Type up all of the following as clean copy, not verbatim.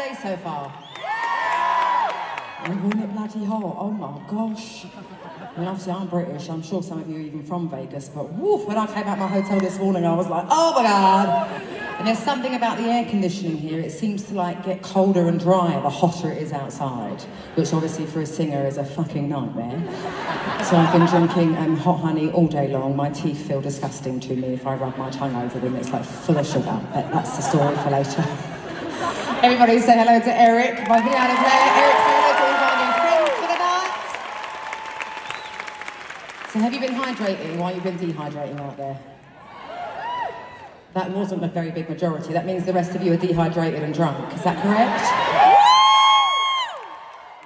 birthdays so far? And wasn't it bloody hot? Oh my gosh. I mean, obviously I'm British, I'm sure some of you are even from Vegas, but woof, when I came out my hotel this morning, I was like, oh my God. And there's something about the air conditioning here, it seems to like get colder and drier the hotter it is outside, which obviously for a singer is a fucking nightmare. So I've been drinking hot honey all day long. My teeth feel disgusting to me if I rub my tongue over them, it's like full of sugar, but that's the story for later. Everybody say hello to Eric, my piano player. Eric, say hello to all my new friends for the night. So have you been hydrating while you've been dehydrating out there? That wasn't a very big majority. That means the rest of you are dehydrated and drunk. Is that correct?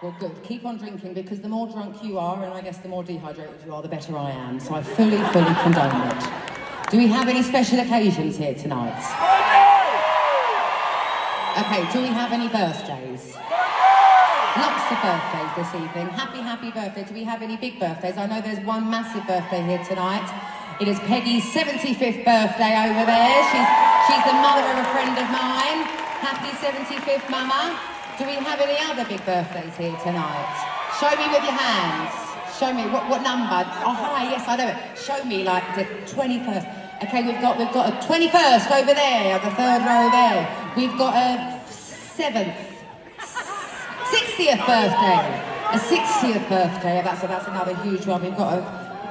Well, good. Keep on drinking, because the more drunk you are, and I guess the more dehydrated you are, the better I am. So I fully condone it. Do we have any special occasions here tonight? Okay, do we have any birthdays? Lots of birthdays this evening. Happy birthday. Do we have any big birthdays? I know there's one massive birthday here tonight. It is Peggy's 75th birthday over there. She's the mother of a friend of mine. Happy 75th, Mama. Do we have any other big birthdays here tonight? Show me with your hands. Show me, what number? Oh, hi, yes, I know it. Show me, like, the 21st. Okay, we've got a 21st over there, the third row there. We've got a 60th birthday. A 60th birthday, that's another huge one. We've got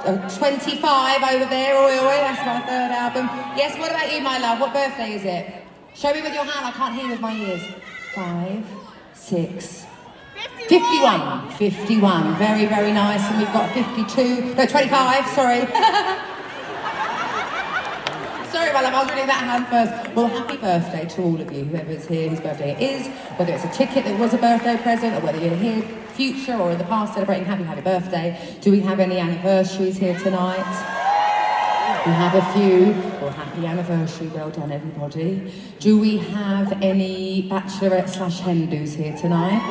a 25 over there, oi, that's my third album. Yes, what about you, my love? What birthday is it? Show me with your hand, I can't hear with my ears. 5, 6, 51. 51, very, very nice. And we've got 52, no, 25, sorry. Sorry, my love, I was reading that hand first. Well, happy birthday to all of you, whoever's here, whose birthday it is, whether it's a ticket that was a birthday present, or whether you're here future or in the past celebrating happy birthday. Do we have any anniversaries here tonight? We have a few. Well, happy anniversary, well done everybody. Do we have any bachelorette/hen-dos here tonight?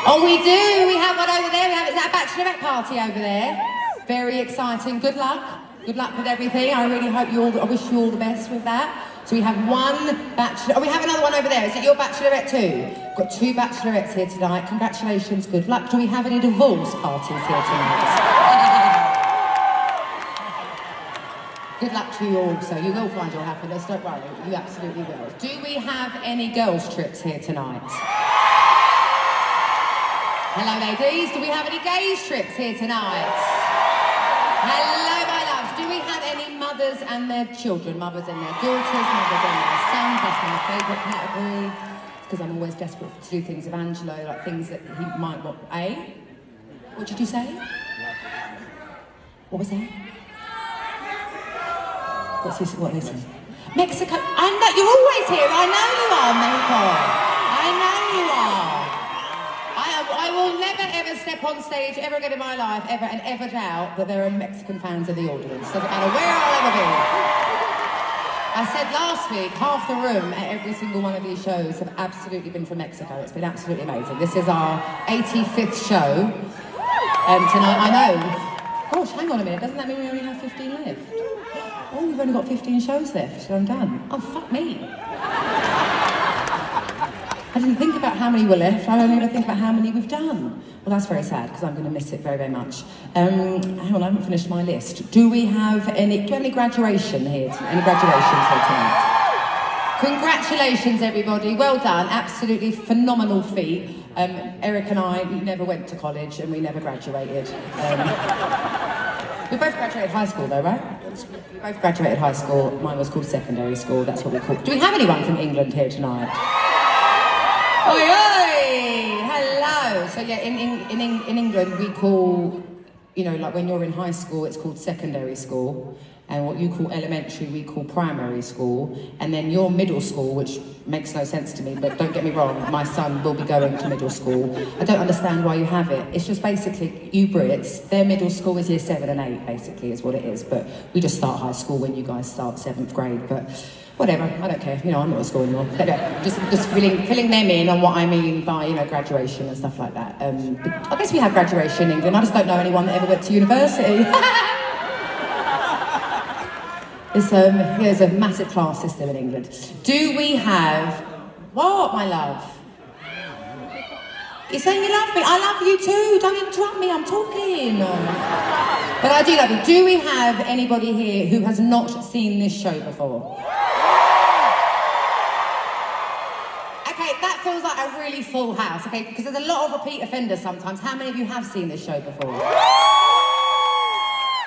Oh, we do! We have one over there. Is that a bachelorette party over there? Very exciting. Good luck. Good luck with everything. I really hope I wish you all the best with that. So we have one bachelor. Oh, we have another one over there. Is it your bachelorette too? We've got 2 bachelorettes here tonight. Congratulations, good luck. Do we have any divorce parties here tonight? Good luck to you all. So you will find your happiness, don't worry. You absolutely will. Do we have any girls' trips here tonight? Hello, ladies. Do we have any gays' trips here tonight? Hello, my loves. Do we have any mothers and their children? Mothers and their daughters, mothers and their sons. That's my favourite category. Because I'm always desperate to do things with Angelo, like things that he might want. What did you say? What was that? What they say? Mexico. I know, you're always here. I know you are, Nicole. I know you are. I will never ever step on stage ever again in my life, ever and ever doubt that there are Mexican fans in the audience. Doesn't matter where I'll ever be. I said last week, half the room at every single one of these shows have absolutely been from Mexico. It's been absolutely amazing. This is our 85th show tonight. I know. Gosh, hang on a minute. Doesn't that mean we only have 15 left? Oh, we've only got 15 shows left, so I'm done. Oh, fuck me. I didn't think about how many were left. I don't even think about how many we've done. Well, that's very sad, because I'm going to miss it very, very much. Hang on, I haven't finished my list. Do we have any graduation here? Any graduations here tonight? Congratulations, everybody. Well done. Absolutely phenomenal feat. Eric and I never went to college, and we never graduated. We both graduated high school, though, right? We both graduated high school. Mine was called secondary school. That's what we call. Do we have anyone from England here tonight? Oi, oi! Hello! So yeah, in England we call, like when you're in high school, it's called secondary school. And what you call elementary, we call primary school. And then your middle school, which makes no sense to me, but don't get me wrong, my son will be going to middle school. I don't understand why you have it. It's just basically, you Brits, their middle school is year 7 and 8, basically, is what it is. But we just start high school when you guys start 7th grade. But whatever, I don't care. I'm not at school anymore. But just filling them in on what I mean by, graduation and stuff like that. I guess we have graduation in England. I just don't know anyone that ever went to university. There's a massive class system in England. Do we have... What, my love? You're saying you love me? I love you too. Don't interrupt me, I'm talking. But I do love you. Do we have anybody here who has not seen this show before? Okay, that feels like a really full house, okay? Because there's a lot of repeat offenders sometimes. How many of you have seen this show before?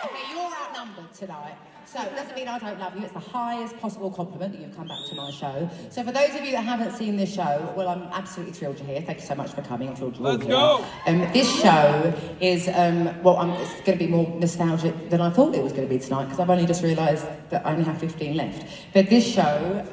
Okay, you're outnumbered tonight. So it doesn't mean I don't love you. It's the highest possible compliment that you've come back to my show. So for those of you that haven't seen this show, well, I'm absolutely thrilled you're here. Thank you so much for coming. I'm thrilled you're all here. Let's go! This show is, it's going to be more nostalgic than I thought it was going to be tonight, because I've only just realised that I only have 15 left. But this show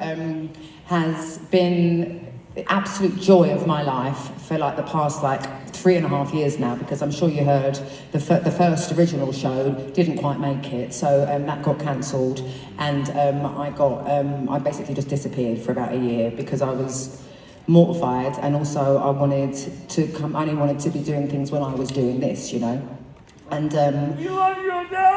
has been the absolute joy of my life for like the past 3.5 years now, because I'm sure you heard the first original show didn't quite make it, so that got cancelled, and I basically just disappeared for about a year because I was mortified, and also I only wanted to be doing things when I was doing this, you know. And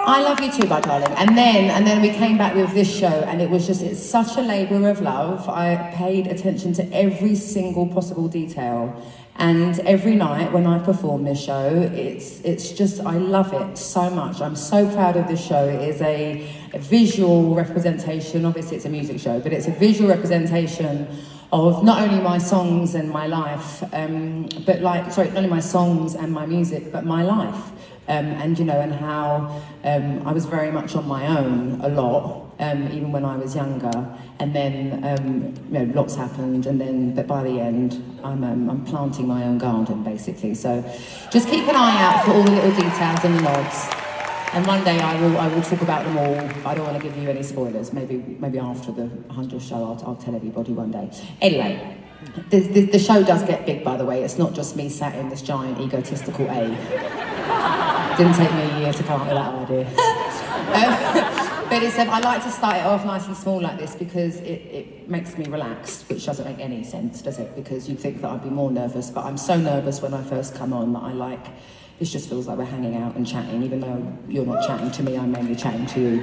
I love you too, my darling. And then we came back with this show, and it's such a labour of love. I paid attention to every single possible detail. And every night when I perform this show, it's just, I love it so much. I'm so proud of this show. It is a visual representation. Obviously it's a music show, but it's a visual representation of not only my songs and my life, not only my songs and my music, but my life. And how I was very much on my own a lot, even when I was younger. And then, lots happened, but by the end, I'm planting my own garden, basically. So just keep an eye out for all the little details and the nods. And one day I will talk about them all. I don't want to give you any spoilers. Maybe after the 100th show, I'll tell everybody one day. Anyway. The show does get big, by the way. It's not just me sat in this giant egotistical A. Didn't take me a year to come up with that idea. But I like to start it off nice and small like this because it makes me relax, which doesn't make any sense, does it? Because you'd think that I'd be more nervous, but I'm so nervous when I first come on that this just feels like we're hanging out and chatting, even though you're not chatting to me, I'm mainly chatting to you.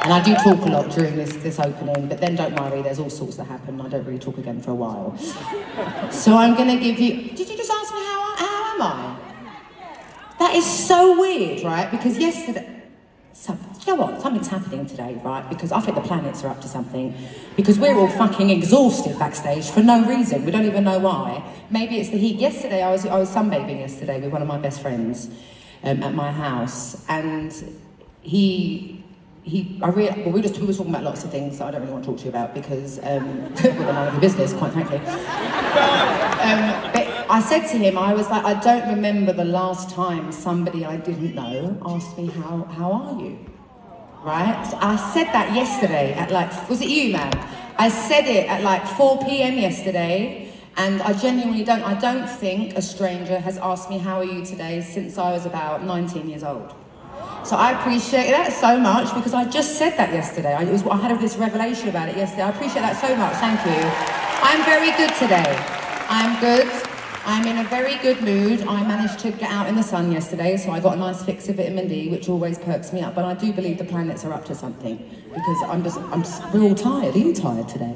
And I do talk a lot during this opening, but then don't worry, there's all sorts that happen. I don't really talk again for a while. So I'm going to give you... Did you just ask me how am I? That is so weird, right? Because yesterday... you know what? Something's happening today, right? Because I think the planets are up to something. Because we're all fucking exhausted backstage for no reason. We don't even know why. Maybe it's the heat. Yesterday, I was sunbathing yesterday with one of my best friends at my house, and we were talking about lots of things that I don't really want to talk to you about because we're none of the business, quite frankly. But I said to him, I was like, I don't remember the last time somebody I didn't know asked me, how are you? Right? So I said that yesterday at was it you, man? I said it at 4 p.m. yesterday, and I genuinely I don't think a stranger has asked me, how are you today, since I was about 19 years old. So I appreciate that so much because I just said that yesterday. I had this revelation about it yesterday. I appreciate that so much, thank you. I'm very good today. I'm good. I'm in a very good mood. I managed to get out in the sun yesterday, so I got a nice fix of vitamin D, which always perks me up. But I do believe the planets are up to something because we're all tired. Are you tired today?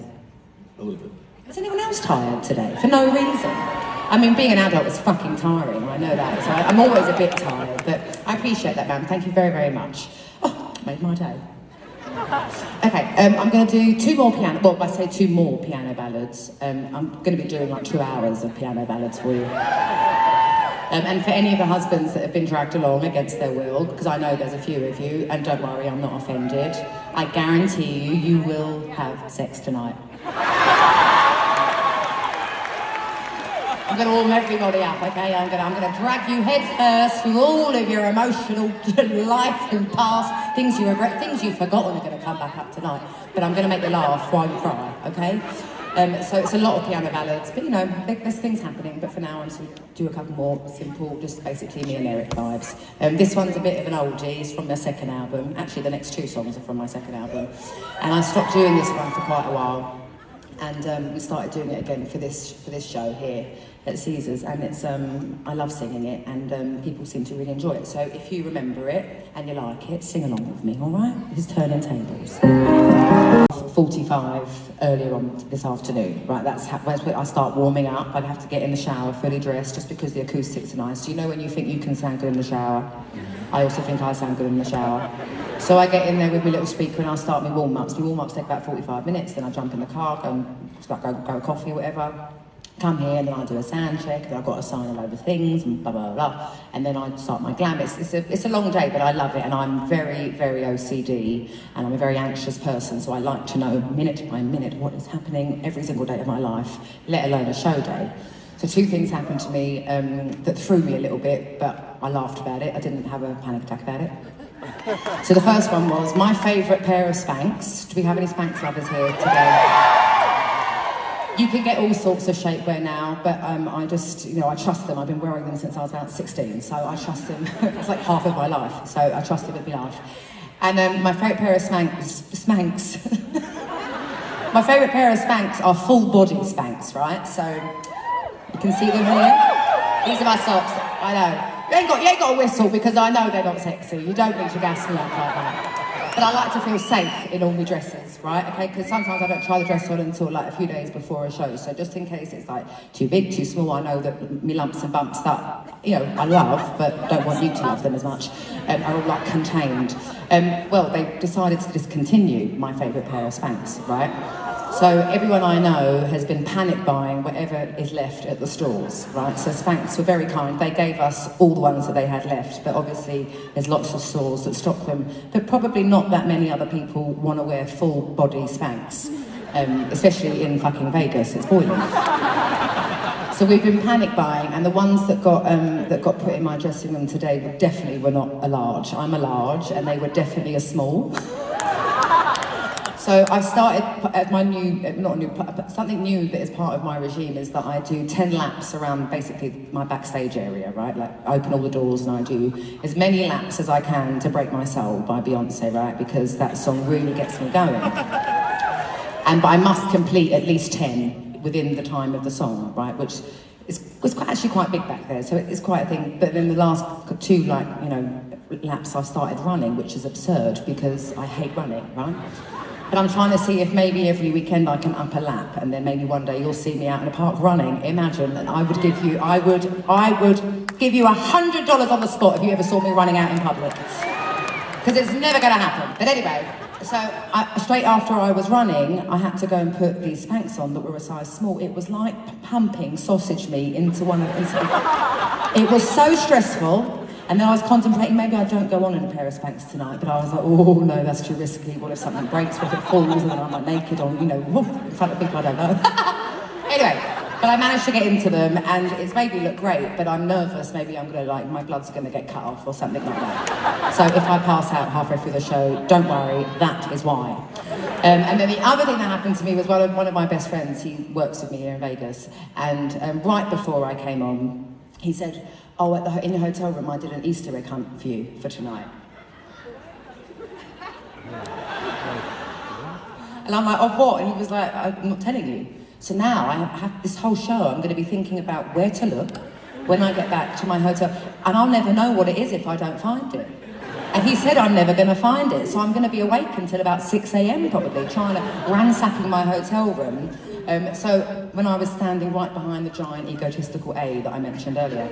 A little bit. Is anyone else tired today? For no reason. I mean, being an adult is fucking tiring, I know that, so I'm always a bit tired, but I appreciate that, man. Thank you very, very much. Oh, made my day. Okay, I'm going to do two more piano ballads. I'm going to be doing 2 hours of piano ballads for you. And for any of the husbands that have been dragged along against their will, because I know there's a few of you, and don't worry, I'm not offended, I guarantee you will have sex tonight. I'm going to warm everybody up, okay? I'm going to drag you head first through all of your emotional life and past, things you regret, things you've forgotten are going to come back up tonight. But I'm going to make you laugh while you cry, okay? So it's a lot of piano ballads, but there's things happening. But for now, I'm just going to do a couple more simple, just basically me and Eric vibes. This one's a bit of an oldie, it's from their second album. Actually, the next 2 songs are from my second album. And I stopped doing this one for quite a while. And we started doing it again for this show here at Caesars, and it's I love singing it, and people seem to really enjoy it. So if you remember it and you like it, sing along with me, all right? This is Turning Tables. 45 earlier on this afternoon, right? That's where I start warming up. I'd have to get in the shower fully dressed just because the acoustics are nice. You know when you think you can sound good in the shower? I also think I sound good in the shower. So I get in there with my little speaker and I'll start my warm-ups. My warm-ups take about 45 minutes, then I jump in the car, go coffee or whatever, come here, and then I do a sound check, and I've got to sign a load of things, and blah, blah, blah, and then I start my glam. It's a long day, but I love it, and I'm very, very OCD, and I'm a very anxious person, so I like to know minute by minute what is happening every single day of my life, let alone a show day. So two things happened to me that threw me a little bit, but I laughed about it. I didn't have a panic attack about it. So the first one was my favourite pair of Spanx. Do we have any Spanx lovers here today? You can get all sorts of shapewear now, but I just, I trust them. I've been wearing them since I was about 16, so I trust them. It's like half of my life, so I trust them with my life. And my favourite pair of Spanx. My favourite pair of Spanx are full body Spanx, right? So you can see them here. These are my socks. I know. You ain't got a whistle because I know they're not sexy. You don't need to gas me up like that. But I like to feel safe in all my dresses, right? Okay, because sometimes I don't try the dress on until like a few days before a show. So just in case it's like too big, too small, I know that me lumps and bumps that, I love, but don't want you to love them as much, are all like contained. Well, they decided to discontinue my favourite pair of Spanx, right? So everyone I know has been panic buying whatever is left at the stores, right? So Spanx were very kind. They gave us all the ones that they had left, but obviously there's lots of stores that stock them. But probably not that many other people want to wear full body Spanx, especially in fucking Vegas. It's boiling. So we've been panic buying, and the ones that got put in my dressing room today definitely were not a large. I'm a large, and they were definitely a small. So I've started something new that is part of my regime is that I do 10 laps around basically my backstage area, right? Like I open all the doors and I do as many laps as I can to Break My Soul by Beyoncé, right? Because that song really gets me going. But I must complete at least 10 within the time of the song, right? Which was actually quite big back there, so it's quite a thing. But then the last two, laps I've started running, which is absurd because I hate running, right? But I'm trying to see if maybe every weekend I can up a lap, and then maybe one day you'll see me out in a park running. Imagine that I would give you $100 on the spot if you ever saw me running out in public. Because it's never going to happen. But anyway, so straight after I was running, I had to go and put these Spanx on that were a size small. It was like pumping sausage meat into one of them. It was so stressful. And then I was contemplating, maybe I don't go on in a pair of Spanx tonight, but I was like, oh no, that's too risky. What if something breaks, what if it falls, and then I'm like naked on, in front of people I don't know. Anyway, but I managed to get into them, and it's made me look great, but I'm nervous, maybe I'm gonna my blood's gonna get cut off or something like that. So if I pass out halfway through the show, don't worry, that is why. And then the other thing that happened to me was one of my best friends, he works with me here in Vegas, and right before I came on, he said, oh, in the hotel room, I did an Easter egg hunt for you for tonight. And I'm like, oh, what? And he was like, I'm not telling you. So now I have this whole show, I'm going to be thinking about where to look when I get back to my hotel. And I'll never know what it is if I don't find it. And he said I'm never going to find it. So I'm going to be awake until about 6 a.m. probably, trying to ransacking my hotel room. So when I was standing right behind the giant egotistical A that I mentioned earlier,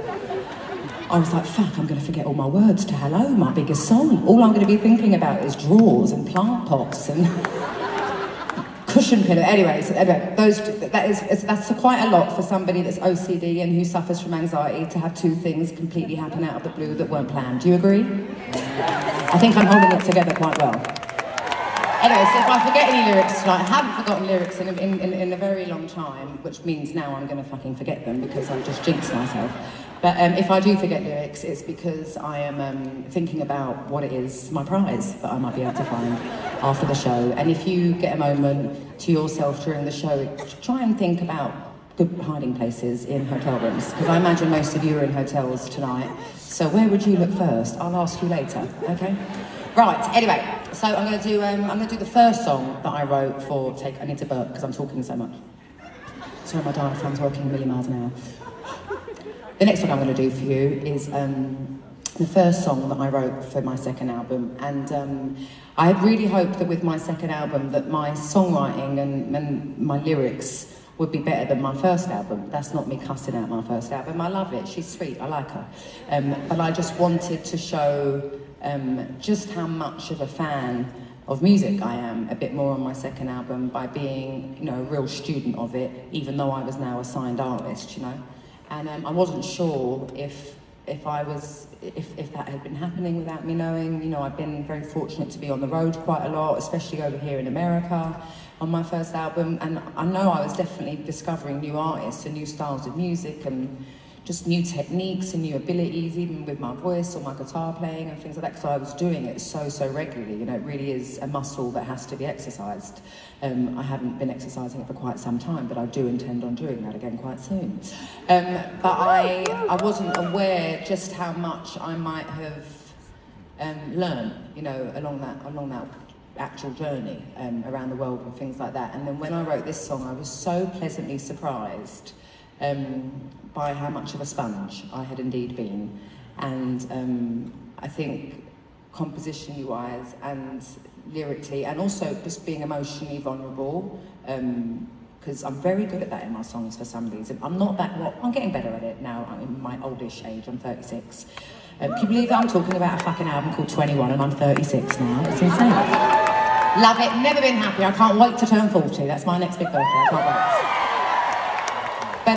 I was like, fuck, I'm going to forget all my words to Hello, my biggest song. All I'm going to be thinking about is drawers and plant pots and cushion pillow. Anyway, that's quite a lot for somebody that's OCD and who suffers from anxiety to have two things completely happen out of the blue that weren't planned. Do you agree? I think I'm holding it together quite well. Anyway, so if I forget any lyrics tonight, I haven't forgotten lyrics in a very long time, which means now I'm going to fucking forget them because I've just jinxed myself. But if I do forget lyrics, it's because I am thinking about what it is, my prize, that I might be able to find after the show. And if you get a moment to yourself during the show, try and think about good hiding places in hotel rooms, because I imagine most of you are in hotels tonight. So where would you look first? I'll ask you later, okay? Right, anyway, so I'm gonna do the first song that I wrote for I need to burp because I'm talking so much. Sorry, my diaphragm's working a million miles an hour. The next one I'm going to do for you is the first song that I wrote for my second album, and I really hoped that with my second album that my songwriting and my lyrics would be better than my first album. That's not me cussing out my first album. I love it. She's sweet. I like her. But I just wanted to show just how much of a fan of music I am a bit more on my second album by being, you know, a real student of it, even though I was now a signed artist, you know. And I wasn't sure if that had been happening without me knowing. You know, I've been very fortunate to be on the road quite a lot, especially over here in America on my first album. And I know I was definitely discovering new artists and new styles of music and just new techniques and new abilities, even with my voice or my guitar playing and things like that, because I was doing it so regularly. You know, it really is a muscle that has to be exercised. I haven't been exercising it for quite some time, but I do intend on doing that again quite soon. But I wasn't aware just how much I might have learned, you know, along that actual journey around the world and things like that. And then when I wrote this song, I was so pleasantly surprised by how much of a sponge I had indeed been. And I think compositionally wise and lyrically, and also just being emotionally vulnerable, because I'm very good at that in my songs for some reason. I'm not that, well, I'm getting better at it now. I'm in my oldish age, I'm 36. Can you believe that I'm talking about a fucking album called 21 and I'm 36 now? It's insane. Love it, never been happier. I can't wait to turn 40. That's my next big birthday, I can't wait. But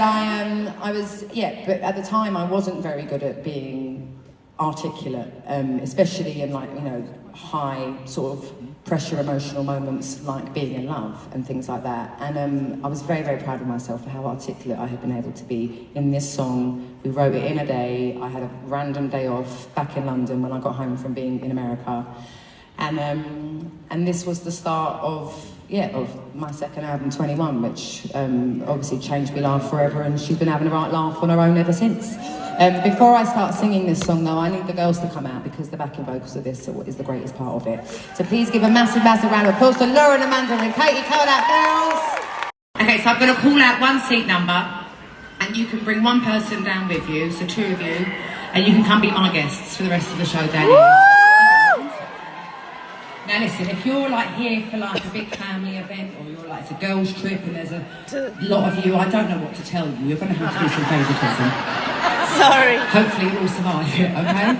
but at the time I wasn't very good at being articulate, especially in, like, you know, high sort of pressure emotional moments like being in love and things like that. And I was very proud of myself for how articulate I had been able to be in this song. We wrote it in a day. I had a random day off back in London when I got home from being in America. And this was the start of my second album, 21, which obviously changed me life forever, and she's been having a right laugh on her own ever since. Before I start singing this song, though, I need the girls to come out because the backing vocals of this is the greatest part of it. So please give a massive round of applause to Laura and Amanda and Katie. Come out, girls! Okay, so I'm going to call out one seat number, and you can bring one person down with you, so two of you, and you can come be my guests for the rest of the show down here. Now listen, if you're like here for like a big family event, or you're like, it's a girls' trip and there's a lot of you, I don't know what to tell you. You're going to have to do some favouritism. Sorry. Hopefully you'll all survive it, okay?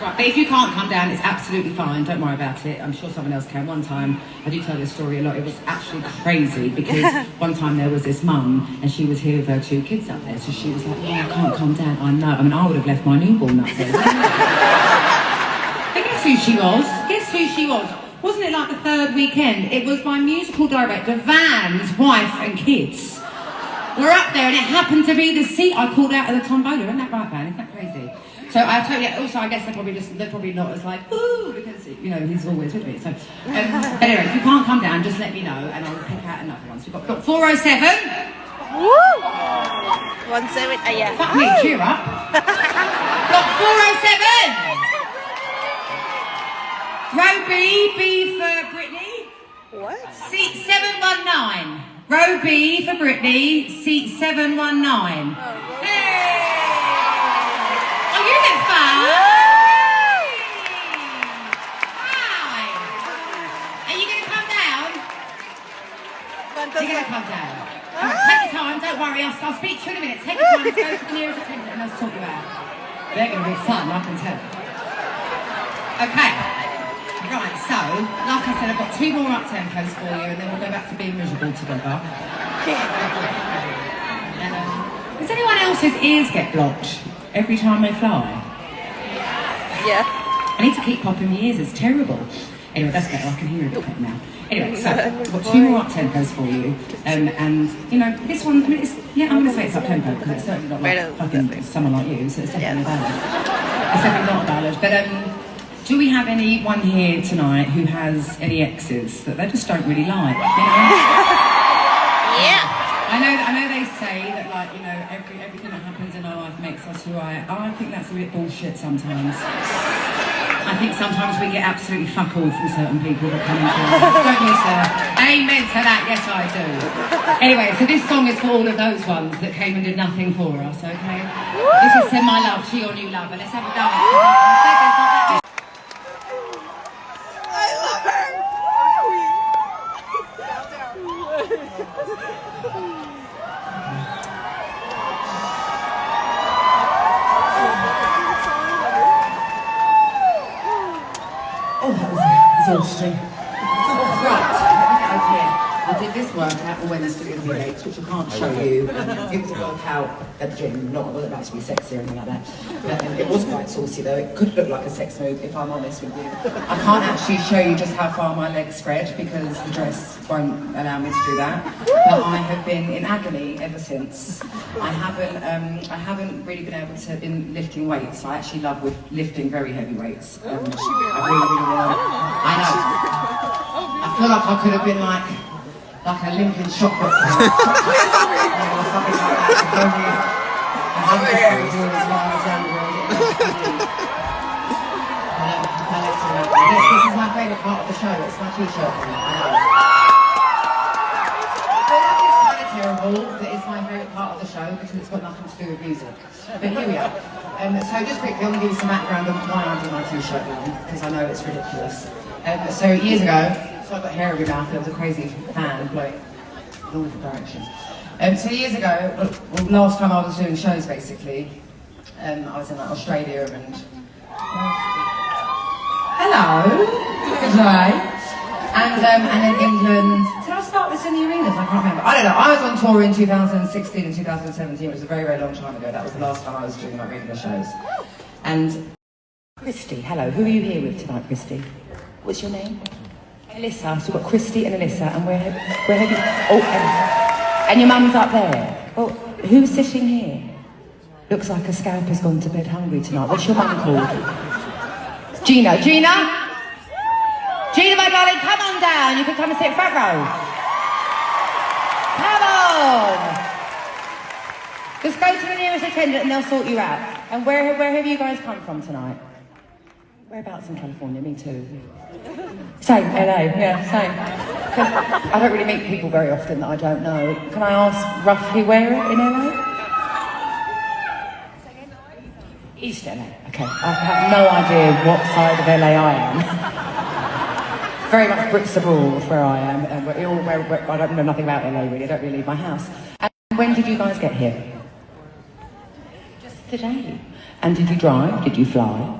Right, but if you can't come down, it's absolutely fine. Don't worry about it. I'm sure someone else can. One time, I do tell this story a lot, it was actually crazy because one time there was this mum and she was here with her two kids up there. So she was like, yeah, I can't come down. I know. I mean, I would have left my newborn up there. But guess who she was? Guess who she was? Wasn't it like the third weekend? It was my musical director, Van's wife and kids. We're up there and it happened to be the seat I called out of the Tombola. Isn't that right, Van? Isn't that crazy? So I tell you, also I guess they're probably not as like, ooh, because, you know, he's always with me. So, anyway, if you can't come down, just let me know and I'll pick out another one. So we've got 407. Woo! 17, yeah. Fuck me, cheer up. Block 407. Row B for Brittany. What? Seat 719. Row B for Brittany, seat 719. Hey! Oh, you get fun! Hi! Are you going to come down? You're going to come down. Right, take your time, don't worry, I'll speak to you in a minute. Take your time, let's go to the nearest attendant and let's talk about it. They're going to be fun, I can tell. Okay. Right, so, like I said, I've got two more up-tempos for you and then we'll go back to being miserable together. Does anyone else's ears get blocked every time they fly? Yeah. I need to keep popping my ears, it's terrible. Anyway, that's better, I can hear a bit better now. Anyway, so, I've got two more up-tempos for you. And, you know, this one, I mean, it's, yeah, I'm going to say it's up-tempo because it's certainly not like fucking someone like you, so it's definitely a ballad. It's definitely not a ballad, but, do we have anyone here tonight who has any exes that they just don't really like, you know? Yeah. I know they say that, like, you know, everything that happens in our life makes us who I think that's a bit bullshit sometimes. I think sometimes we get absolutely fuck all from certain people that come into us. Don't you, sir? Amen to that, yes I do. Anyway, so this song is for all of those ones that came and did nothing for us, okay? This is Send My Love to Your New Lover. Let's have a dance. I love her. Oh, that was exhausting. Right, okay. I did this workout when there's going to be legs, which I can't show you. It was a workout at the gym, not that it actually sexy or anything like that. It was quite saucy though. It could look like a sex move if I'm honest with you. I can't actually show you just how far my legs spread because the dress won't allow me to do that. But I have been in agony ever since. I haven't really been able to in lifting weights. I actually love lifting very heavy weights. I really I know. I feel like I could have been like a Olympian shot put. Or something like that. This is my favourite part of the show. It's my t-shirt. I feel like it's kind of terrible that it's my favourite part of the show because it's got nothing to do with music. But here we are. So just quickly, I'm going to give you some background on why I do my t-shirt now because I know it's ridiculous. So years ago, so I've got hair every mouth. There was a crazy fan, like, in all different directions. So years ago, well, last time I was doing shows, basically, I was in like Australia and hello, good day, and in England. Did I start this in the arenas? I can't remember. I don't know. I was on tour in 2016 and 2017. It was a very, very long time ago. That was the last time I was doing like regular shows. And Christy, hello. Who are you here with tonight, Christy? What's your name? Alyssa. So we've got Christy and Alyssa, and where have you? Oh, and your mum's up there. Well, who's sitting here? Looks like a scalp has gone to bed hungry tonight. What's your mum called? Gina. Gina, my darling, come on down. You can come and sit front row. Come on. Just go to the nearest attendant and they'll sort you out. And where have you guys come from tonight? Whereabouts in California? Me too. Same, LA, yeah, same. I don't really meet people very often that I don't know. Can I ask roughly where in LA? East LA, okay. I have no idea what side of LA I am. Very much bricks and balls where I am. And I don't know nothing about LA really, I don't really leave my house. And when did you guys get here? Just today. And did you drive? Did you fly?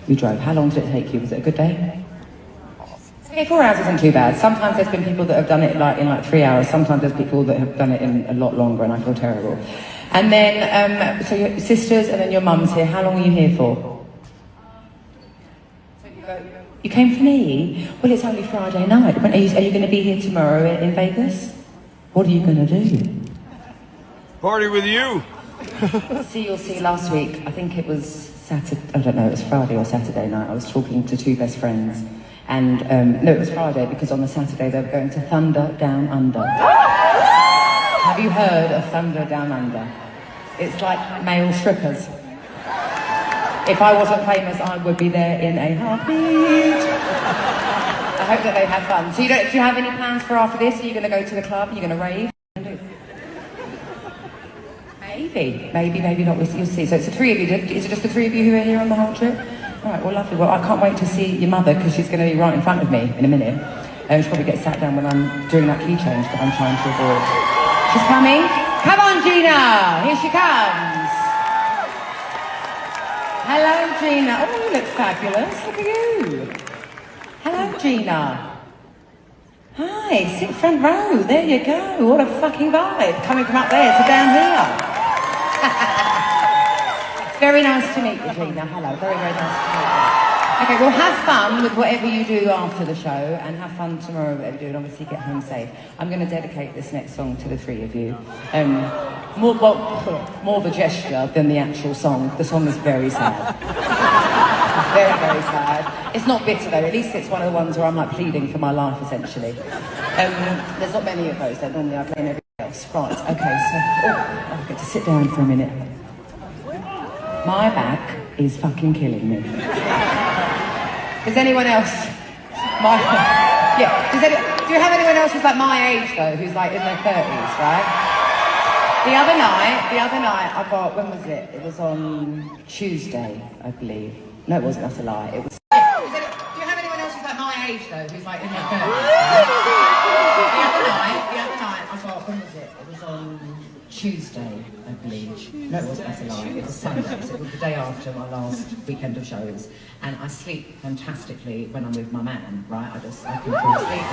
You drove. How long did it take you? Was it a good day? Okay, 4 hours isn't too bad. Sometimes there's been people that have done it in 3 hours. Sometimes there's people that have done it in a lot longer and I feel terrible. And then, so your sisters and then your mum's here. How long are you here for? You came for me? Well, it's only Friday night. Are you going to be here tomorrow in Vegas? What are you going to do? Party with you. You'll see, last week, I think it was Saturday, I don't know, it was Friday or Saturday night, I was talking to two best friends, and, no, it was Friday, because on the Saturday they were going to Thunder Down Under. Have you heard of Thunder Down Under? It's like male strippers. If I wasn't famous, I would be there in a heartbeat. I hope that they have fun. So do you have any plans for after this? Are you going to go to the club? Are you going to rave? Maybe not. You'll see. So it's the three of you. Is it just the three of you who are here on the whole trip? All right, well, lovely. Well, I can't wait to see your mother because she's going to be right in front of me in a minute. She'll probably get sat down when I'm doing that key change that I'm trying to avoid. She's coming. Come on, Gina. Here she comes. Hello, Gina. Oh, you look fabulous. Look at you. Hello, Gina. Hi, sit front row. There you go. What a fucking vibe. Coming from up there to down here. It's very nice to meet you, Gina. Hello, very, very nice to meet you. Okay, well, have fun with whatever you do after the show, and have fun tomorrow, whatever you do, and obviously get home safe. I'm going to dedicate this next song to the three of you. More the gesture than the actual song. The song is very sad. It's very, very sad. It's not bitter, though. At least it's one of the ones where I'm, like, pleading for my life, essentially. There's not many of those, though. Normally I play in everything else. Right, okay, so... Oh, I get to sit down for a minute. My back is fucking killing me. Does anyone else? Yeah. Do you have anyone else who's like my age though, who's like in their 30s, right? The other night I got, when was it? It was on Tuesday, I believe. No, it wasn't, that's a lie. It was... Do you have anyone else who's like my age though, who's like in their 30s? The other night I got, when was it? It was on Tuesday, I believe. No, it wasn't, that's a lie. It was Sunday, so it was the day after my last weekend of shows. And I sleep fantastically when I'm with my man, right? I can fall asleep.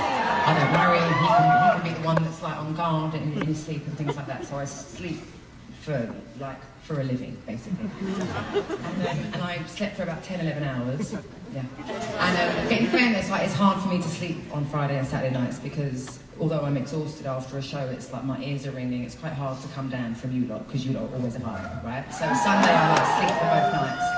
I don't worry, he can be the one that's like on guard in his sleep and things like that. So I sleep for a living, basically. And I slept for about 10, 11 hours. Yeah. And in fairness, like, it's hard for me to sleep on Friday and Saturday nights because although I'm exhausted after a show, it's like my ears are ringing. It's quite hard to come down from you lot because you lot are always at home, right? So Sunday I like sleep for both nights.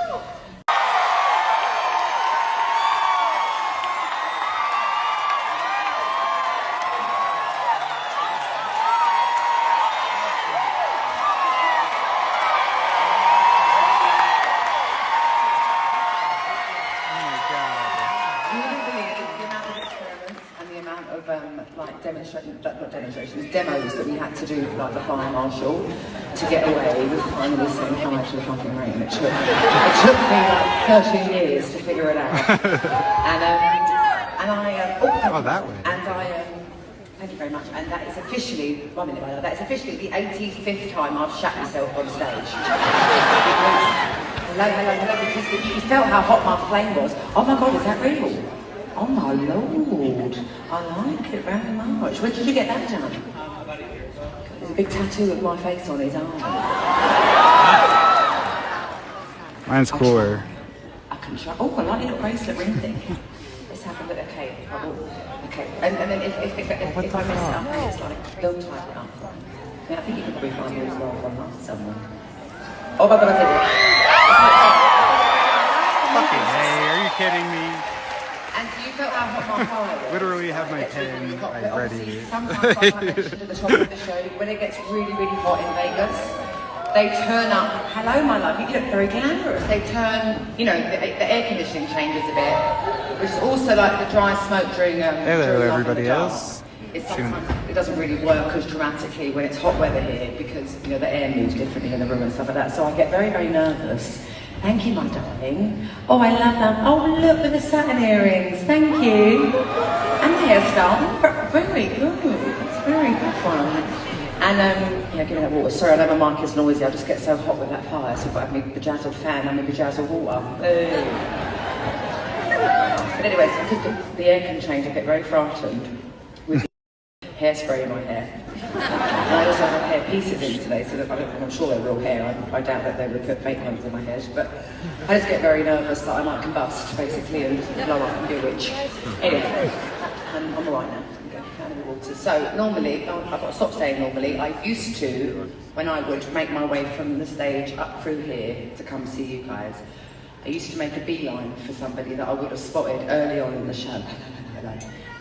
Demos that we had to do for like the fire marshal to get away with finally setting fire to the fucking rain. It took me like 13 years to figure it out. Thank you very much. And that is officially, 1 minute, that is officially the 85th time I've shat myself on stage. Because you felt how hot my flame was. Oh my God, is that real? Oh my Lord, I like it very much. When did you get that done? There's a big tattoo of my face on his arm. Mine's cooler. I can try. Oh, I like the little bracelet ring thing. Let's have a look. Okay. Okay. And then if I mess it up, it's like, don't type it up. I think you can probably find yours online somewhere. Oh my God, I did it. Fucking hey, are you kidding me? And so you felt how hot my fire was. Literally have my pen ready. Sometimes, like I mentioned at the top of the show, when it gets really, really hot in Vegas, they turn up, hello my love, you look very glamorous. They turn, the air conditioning changes a bit, which is also like the dry smoke during Hello everybody else. It doesn't really work as dramatically when it's hot weather here because, the air moves differently in the room and stuff like that. So I get very, very nervous. Thank you, my darling. Oh, I love them. Oh, look at the satin earrings. Thank you. And the hairstyle. Very good. It's very good fun. And, give me that water. Sorry, I know my mic is noisy. I just get so hot with that fire. So I've got to have my Vajazzled fan and my Vajazzled water. But anyways, because the air can change, I get very frightened with hairspray in my hair. And I also have hair pieces in today, so that I'm sure they're real hair. I doubt that they would put fake ones in my head, but I just get very nervous that I might combust, basically, and just blow up and be a witch. Anyway, I'm alright now. I'm going down in the water. So normally, I've got to stop saying normally, I used to, when I would make my way from the stage up through here to come see you guys, I used to make a beeline for somebody that I would have spotted early on in the show.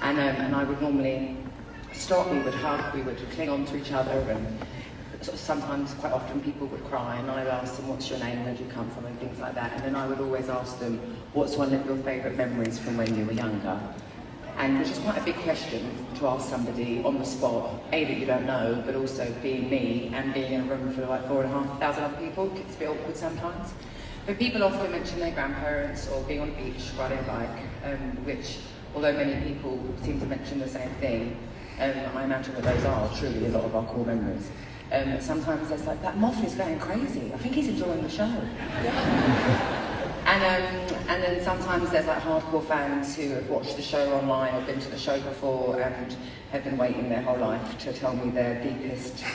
And I would normally stop, we would hug, we would cling on to each other, and sort of sometimes, quite often, people would cry, and I'd ask them, what's your name, where do you come from, and things like that. And then I would always ask them, what's one of your favourite memories from when you were younger? And which is quite a big question to ask somebody on the spot, A, that you don't know, but also being me, and being in a room full of like 4,500 other people, it's a bit awkward sometimes. But people often mention their grandparents, or being on the beach, riding a bike, which, although many people seem to mention the same thing, I imagine that those are truly a lot of our core memories. Sometimes there's like, that Moth is going crazy. I think he's enjoying the show. And then sometimes there's like hardcore fans who have watched the show online or been to the show before and have been waiting their whole life to tell me their deepest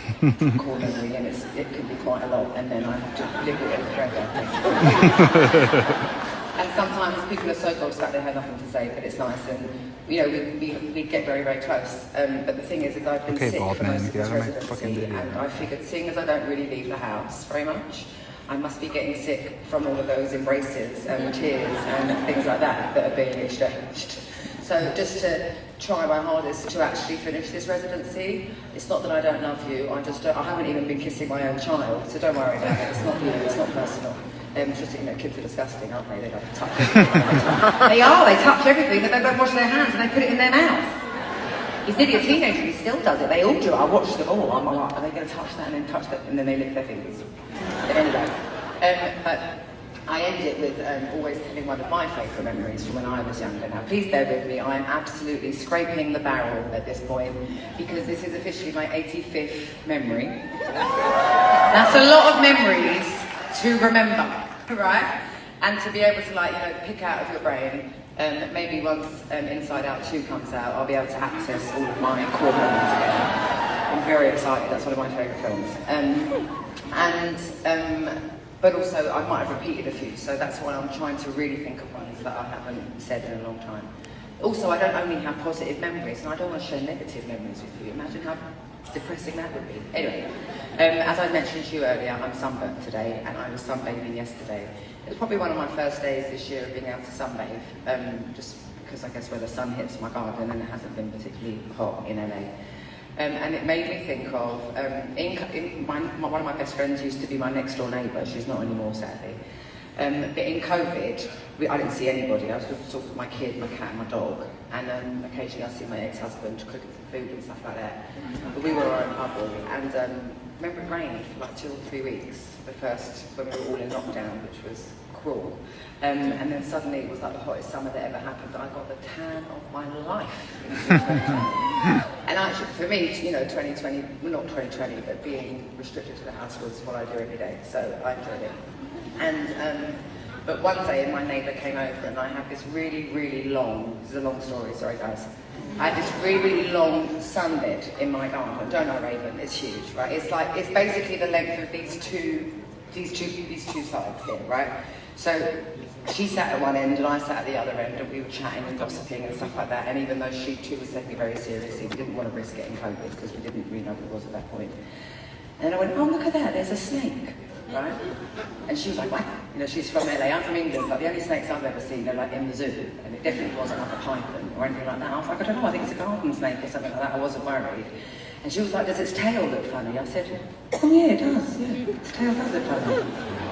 core memory, and it can be quite a lot, and then I have to live with it forever. And sometimes people are so close that they have nothing to say, but it's nice, and we get very, very close. But the thing is I've been sick for most of this residency, and I figured, seeing as I don't really leave the house very much, I must be getting sick from all of those embraces and tears and things like that are being exchanged. So just to try my hardest to actually finish this residency. It's not that I don't love you, I haven't even been kissing my own child, so don't worry about it, it's not you, it's not personal. Just, you know, kids are disgusting, aren't they? They don't touch everything. They touch everything, they don't wash their hands and they put it in their mouth. He's nearly a teenager, he still does it. They all do it. I watch them all. I'm like, are they going to touch that and then touch that? And then they lick their fingers. But anyway, but I end it with always telling one of my favourite memories from when I was younger. Now, please bear with me. I'm absolutely scraping the barrel at this point because this is officially my 85th memory. That's a lot of memories to remember, right? And to be able to, like, you know, pick out of your brain. Maybe once Inside Out 2 comes out, I'll be able to access all of my core memories again. I'm very excited, that's one of my favourite films. But also, I might have repeated a few, so that's why I'm trying to really think of ones that I haven't said in a long time. Also, I don't only have positive memories, and I don't want to share negative memories with you. Imagine how depressing that would be. Anyway, as I mentioned to you earlier, I'm sunburnt today, and I was sunbathing yesterday. It was probably one of my first days this year of being able to sunbathe, just because I guess where the sun hits my garden and it hasn't been particularly hot in LA. And it made me think of, one of my best friends used to be my next door neighbour, she's not anymore sadly. But in COVID, I didn't see anybody, I was sort of my kid, my cat and my dog. And occasionally I see my ex-husband cooking some food and stuff like that. But we were our own bubble. And remember it rained for like 2 or 3 weeks, when we were all in lockdown, which was cruel. And then suddenly it was like the hottest summer that ever happened. I got the tan of my life. And actually, for me, you know, 2020, well not 2020, but being restricted to the house was what I do every day, so I enjoyed it. And, but one day my neighbour came over and I had this really, really long, this is a long story, sorry guys. I had this really, really long sunbed in my garden. Don't know, Raven, it's huge, right? It's basically the length of these two sides here, right? So she sat at one end and I sat at the other end and we were chatting and gossiping and stuff like that. And even though she too was taking it very seriously, we didn't want to risk getting COVID because we didn't really know what it was at that point. And I went, oh, look at that, there's a snake, right? And she was like, wow. You know, she's from LA, I'm from England, but the only snakes I've ever seen are like in the zoo. And it definitely wasn't like a python or anything like that. I was like, I don't know, I think it's a garden snake or something like that. I wasn't worried. And she was like, does its tail look funny? I said, oh yeah, it does, yeah. Its tail does look funny.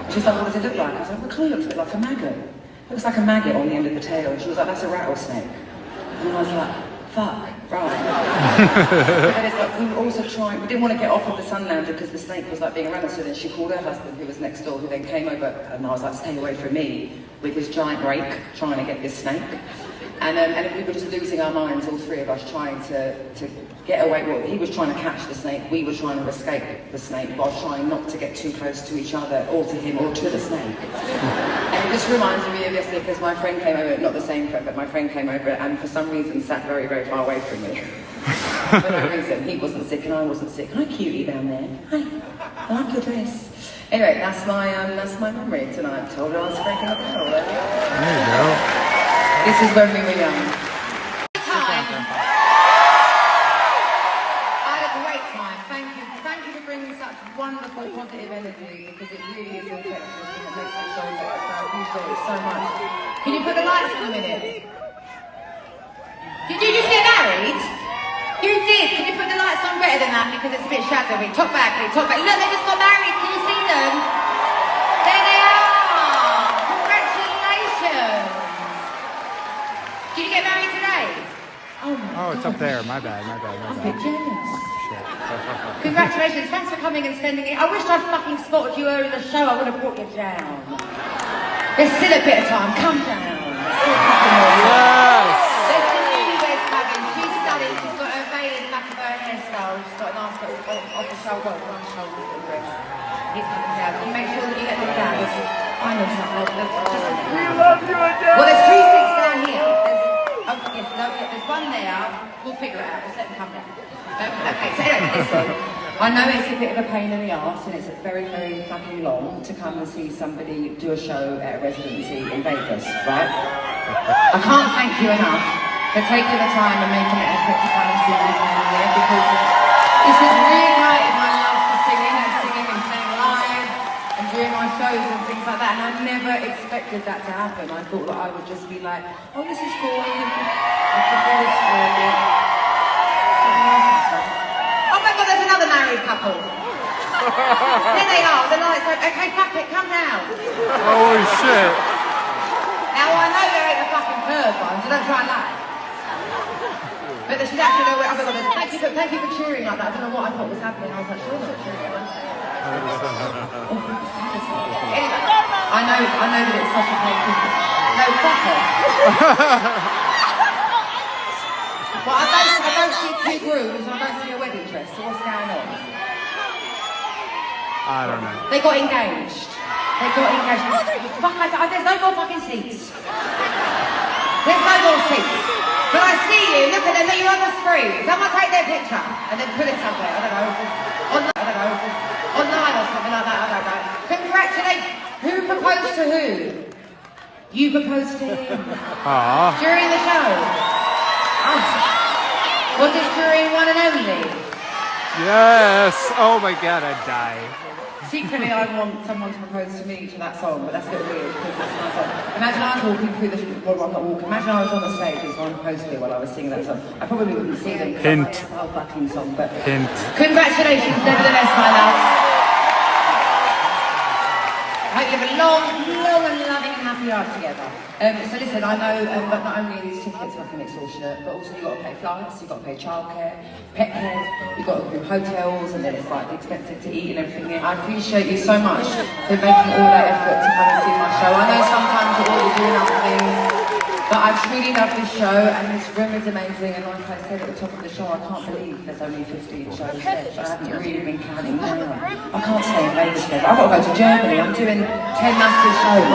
She was like, what does it look like? I was like, well, it kind of looks a bit like a maggot. It looks like a maggot on the end of the tail. And she was like, that's a rattlesnake. And I was like, fuck, right. But it's like, we were also trying, we didn't want to get off of the sun lounger because the snake was like being around us. So then she called her husband, who was next door, who then came over, and I was like, stay away from me, with his giant rake, trying to get this snake. And we were just losing our minds, all three of us, trying to get away. Well, he was trying to catch the snake, we were trying to escape the snake, while trying not to get too close to each other, or to him, or to the snake. And it just reminded me of yesterday, because my friend came over, not the same friend, but my friend came over, and for some reason sat very, very far away from me. For no reason. He wasn't sick and I wasn't sick. Hi, cutie down there. Hi, I like your dress. Anyway, that's my memory tonight. I told her I was scraping up the shoulder. There you go. This is when we were young. Time. I had a great time. Thank you for bringing such wonderful positive energy, because it really is infectious and it makes me so better. So I appreciate it so much. Can you put the lights on a minute? Did you just get married? You did. Can you put the lights on better than that, because it's a bit shadowy? Top back, please. Top back. Look, they just got married. Can you see them? There they are. Congratulations. Did you get married today? Oh, it's up there. My bad. I'm a bit jealous. Congratulations. Thanks for coming and spending it. I wish I'd fucking spotted you earlier in the show. I would have brought you down. There's still a bit of time. Come down. Yes. There's the newlyweds coming. She's stunning. She's got her veil in the back of her hairstyle. She's got a nice little off the shoulder, one shoulder little dress. He's coming down. Can you make sure that you get them down? I know something. Well, there's 2 seats down here. There's one there. We'll figure it out. Just let them come down. Okay, so anyway, listen. I know it's a bit of a pain in the arse and it's very, very fucking long to come and see somebody do a show at a residency in Vegas, right? I can't thank you enough for taking the time and making an effort to come and see me here, because this has reignited my love for singing and playing live and doing my shows and things like that, and I never expected that to happen. I thought that I would just be like, oh, this is cool, I could do this for a bit. Oh my God, there's another married couple. Then they are, the lights like, okay, fuck it, come down. Holy shit. Now I know there ain't a fucking third one, so don't try and lie. But they should actually know where other ones. Thank you for cheering like that. I don't know what I thought was happening. I was like, sure, not cheering. Anyway, I know that it's such a pain. No, fuck off. Well, I don't see two grooms and I don't see a wedding dress, so what's going on? I don't know. They got engaged. Fuck, there's no more fucking seats. There's no more seats. But I see you, look at them, you're on the screen. Someone take their picture and then put it somewhere, I don't know, online or something like that, I don't know. Congratulations. Who proposed to who? You proposed to him. Aww. During the show. Was it during one and only? Yes. Oh my god, I'd die. Secretly, I want someone to propose to me to that song, but that's a bit weird because it's my song. Imagine I was walking through the... Well, I'm not walking. Imagine I was on the stage and someone proposed to me while I was singing that song. I probably wouldn't see them. Hint. It's the whole fucking song, but... Hint. Congratulations, nevertheless, my love. I hope you have a long and loving and happy life together. So listen, I know that not only are these tickets fucking extortionate, but also you've got to pay flights, you've got to pay childcare, pet care, you've got to do hotels, and then it's like expensive to eat and everything. I appreciate you so much for making all that effort to come and see my show. I know sometimes you're always doing other things, but I truly love this show, and this room is amazing, and like I said at the top of the show, I can't believe there's only 15 shows left. I haven't really been counting down. I can't stay in Vegas forever. I've got to go to Germany. I'm doing 10 massive shows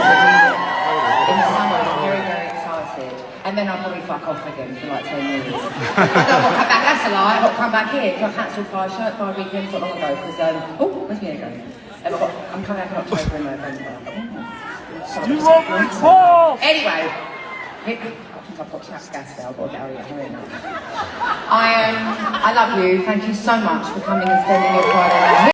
in the summer. I'm very, very excited. And then I'll probably fuck off again for like 10 years. I don't want to come back, that's a lie. I've got to come back here. I cancelled 5 weekends not long ago because, where's me again? I'm coming back in October and November. You won't recall! Anyway, I think I've got gas now, I've got to hurry up. I love you. Thank you so much for coming and spending your Friday night.